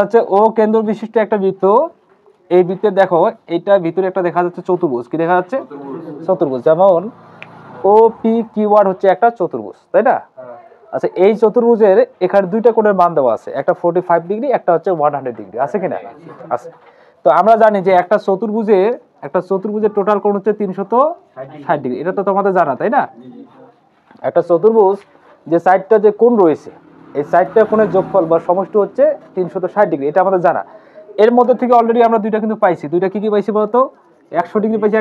হচ্ছে ও কেন্দ্র বিশিষ্ট একটা বৃত্ত। এই বৃত্তে দেখো এইটা ভিতরে একটা দেখা যাচ্ছে চতুর্ভুজ। কি দেখা যাচ্ছে? চতুর্ভুজ। যেমন ও পি কিউ আর হচ্ছে একটা চতুর্ভুজ, তাই না? আচ্ছা, এই চতুর্ভুজের এখানে দুইটা কোণের মান দেওয়া আছে, একটা 45 ডিগ্রি, একটা হচ্ছে 100 ডিগ্রি, আছে কিনা? আছে। তো আমরা জানি যে একটা চতুর্ভুজের টোটাল কোণ হচ্ছে 360 ডিগ্রি। এটা তো তোমাদের জানা, তাই না? একটা চতুর্ভুজ যে সাইডটা যে কোণ রয়েছে, এই সাইডটা কোণের যোগফল বা সমষ্টি হচ্ছে 360 ডিগ্রি, এটা আমাদের জানা। এর মধ্যে থেকে অলরেডি আমরা দুইটা কিন্তু পাইছি। দুইটা কি কি পাইছি বলতো? 100 ডিগ্রি পাইছি,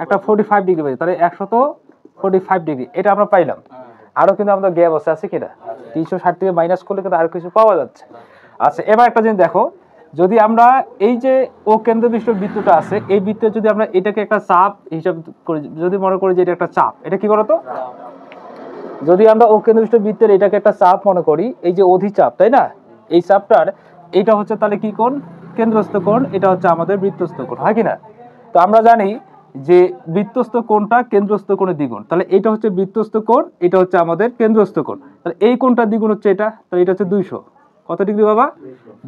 একটা 45 ডিগ্রি পাইছি। তাহলে 145 ডিগ্রি এটা আমরা পাইলাম। আরো কিন্তু আমাদের গ্যাপ আছে কিনা? 360 থেকে মাইনাস করলে কিন্তু আরো কিছু পাওয়া যাচ্ছে। আচ্ছা, এবার একটা জিনিস দেখো, যদি আমরা এই যে ও কেন্দ্রবিষ্ট বৃত্তটা আছে, এই বৃত্তে যদি আমরা এটাকে একটা চাপ হিসাব করি, যদি মনে করি যে এটা একটা চাপ, এটা কি বলতো? যদি আমরা ও কেন্দ্রবিষ্ট বৃত্তের এটাকে একটা চাপ মনে করি, এই যে অধিচাপ, তাই না? এই চাপটার এটা হচ্ছে তাহলে কি কোণ? কেন্দ্রস্থ কোণ। এটা হচ্ছে আমাদের বৃত্তস্থ কোণ, হয় কিনা? তো আমরা জানি যে বৃত্তস্থ কোণটা কেন্দ্রস্থ কোণের দ্বিগুণ। তাহলে এটা হচ্ছে বৃত্তস্থ কোণ, এটা হচ্ছে আমাদের কেন্দ্রস্থ কোণ। তাহলে এই কোণটার দ্বিগুণ হচ্ছে এটা, তাহলে এটা হচ্ছে 200। কত ডিগ্রি বাবা?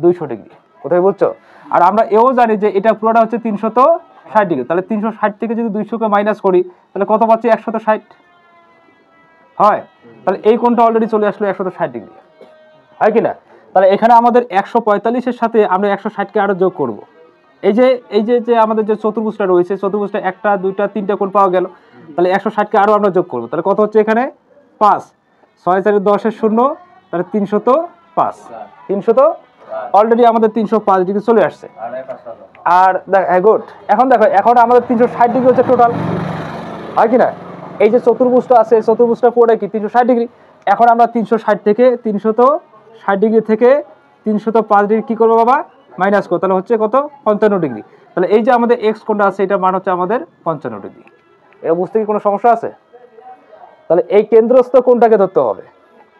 200 ডিগ্রি। কোথায় বুঝছো? আর আমরা এও জানি যে এটা পুরোটা হচ্ছে 360 ডিগ্রি। তাহলে 360 থেকে যদি 200 কে মাইনাস করি, তাহলে কত পাচ্ছি? 160 হয়। তাহলে এই কোণটা অলরেডি চলে আসলো 160 ডিগ্রি, হয় কিনা? তাহলে এখানে আমাদের 145-এর সাথে আমরা 160 কে আরো যোগ করব। এই যে আমাদের যে চতুর্ভুজটা রয়েছে, চতুর্ভুজটা একটা দুইটা তিনটা কোণ পাওয়া গেল। তাহলে 160 কে আরো আমরা যোগ করব। তাহলে কত হচ্ছে এখানে? 5। 6 4 10 এর 0, তাহলে 305। 300 অলরেডি আমাদের 305 ডিগ্রি চলে আসছে। আর গুড। এখন দেখো, এখন আমাদের 360 ডিগ্রি হচ্ছে টোটাল, হয় কিনা? এই যে চতুর্ভুজটা আছে, চতুর্ভুজটা পুরোটা কি 360 ডিগ্রি। এখন আমরা 360 থেকে 360 ডিগ্রি থেকে 305 ডিগ্রি কি করবো বাবা? মাইনাস করবো। তাহলে হচ্ছে কত? 55 ডিগ্রি। তাহলে এই যে আমাদের এক্স কোণটা আছে, এটা মান হচ্ছে আমাদের 55 ডিগ্রি। এটা বুঝতে কি কোনো সমস্যা আছে? তাহলে এই কেন্দ্রস্থ কোণটাকে ধরতে হবে,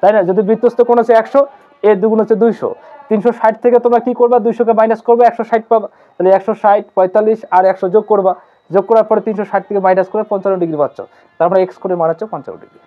তাই না? যদি বৃত্তস্থ কোণ আছে 100, এর দ্বিগুণ হচ্ছে 200। 360 থেকে তোমরা কি করবা? 200 কে মাইনাস করবে, 160 পাবা। তাহলে 160, 45 আর 100 যোগ করবা। যোগ করার পরে 360 থেকে মাইনাস করে 55 ডিগ্রি পাচ্ছ। তারপরে এক্স কোণের মান হচ্ছে 55 ডিগ্রি।